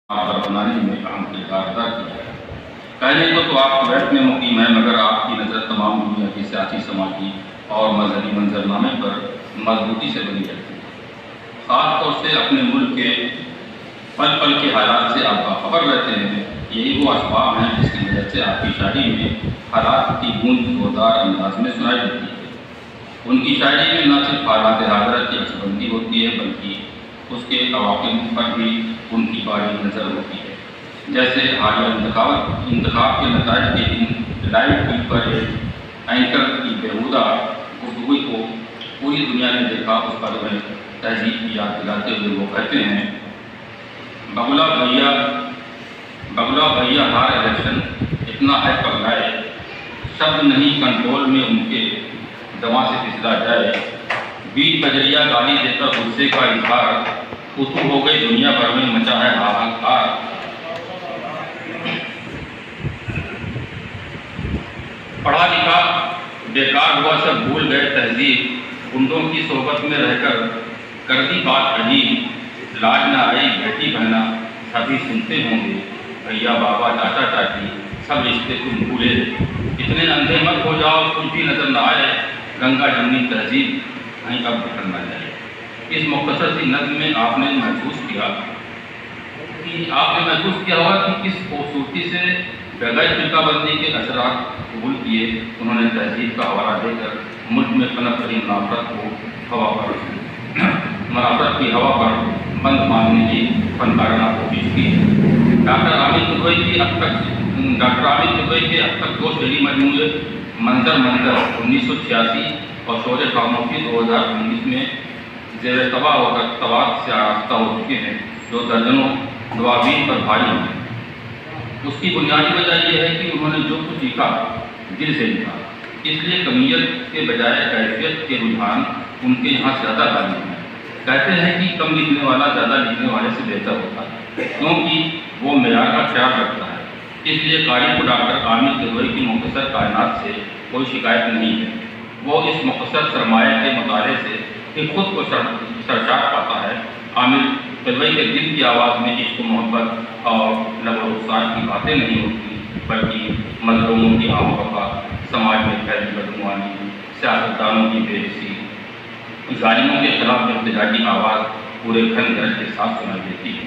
پر بنانے میں اہم کردار ادا کیا ہے۔ کہنے کو تو آپ کویت میں مقیم ہیں، مگر آپ کی نظر تمام دنیا کی سیاسی، سماجی اور مذہبی منظرنامے پر مضبوطی سے بنی رہتی ہے۔ خاص طور سے اپنے ملک کے پل پل کے حالات سے آپ باخبر رہتے ہیں۔ یہی وہ اسباب ہیں جس کی وجہ سے آپ کی شاعری میں حالات کی گونج زوردار انداز میں سنائی دیتی ہے۔ ان کی شاعری میں نہ صرف حالات حاضرہ کی عکس بندی ہوتی ہے، بلکہ اس کے عواقب پر بھی ان کی باری نظر ہوتی ہے۔ جیسے حالیہ انتخاب کے نتائج کے دن لائیو فیڈ پر ایک اینکر کی بیہودہ گفتگو کو پوری دنیا نے دیکھا۔ اس پر تہذیب کی یاد دلاتے ہوئے وہ کہتے ہیں، بگلا بھیا ہار الیکشن اتنا ہے پگلائے، شبد نہیں کنٹرول میں ان کے دماغ سے پھسلا جائے، بیچ بجریا گالی دے کر غصے کا اظہار، خطو ہو گئی دنیا بھر میں مچا ہے ہاہاکار۔ پڑھا لکھا بیکار ہوا سب بھول گئے تہذیب، گنڈوں کی صحبت میں رہ کر دی بات عجیب، لاج نہ آئی بیٹی بہنا سبھی سنتے ہوں گے، بھیا بابا چاچا چاچی سب رشتے تم بھولے، اتنے اندھے مت ہو جاؤ کچھ بھی نظر نہ آئے، گنگا جمنی تہذیب کہیں اب بکھر نہ جائے۔ اس مختصر سی نظم میں آپ نے محسوس کیا ہوگا کہ کس خوبصورتی سے بغیر فرقہ بندی کے اثرات قبول کیے انہوں نے تہذیب کا حوالہ دے کر ملک میں پنپ رہی منافرت کی ہوا پر بند باندھنے کی فنکارانہ کوشش کی ہے۔ ڈاکٹر عامر دبئی کے اب تک دو شعری مجموعے منظر 1986 اور شور خاموشی 2019 میں زیر طبع ہو کر طباعت سے آراستہ ہو چکے ہیں، جو درجنوں دواوین پر بھاری ہیں۔ اس کی بنیادی وجہ یہ ہے کہ انہوں نے جو کچھ لکھا دل سے لکھا، اس لیے کمیت کے بجائے کیفیت کے رجحان ان کے یہاں زیادہ غالب ہیں۔ کہتے ہیں کہ کم لکھنے والا زیادہ لکھنے والے سے بہتر ہوتا ہے، کیونکہ وہ معیار کا خیال رکھتا ہے۔ اس لیے قاری کو ڈاکٹر عامر دبئی کی مختصر کائنات سے کوئی شکایت نہیں ہے۔ وہ اس مختصر سرمایہ کے مطالعے سے کہ خود کو سرشار پاتا ہے۔ عامر دبئی کے دل کی آواز میں عشق و محبت اور لب و رخسار کی باتیں نہیں ہوتی، بلکہ مظلوموں کی عام وفا، سماج میں پھیلی بدعنوانی، سیاستدانوں کی بے حسی، ظالموں کے خلاف احتجاجی آواز پورے گھن گرج کے ساتھ سنائی دیتی ہے۔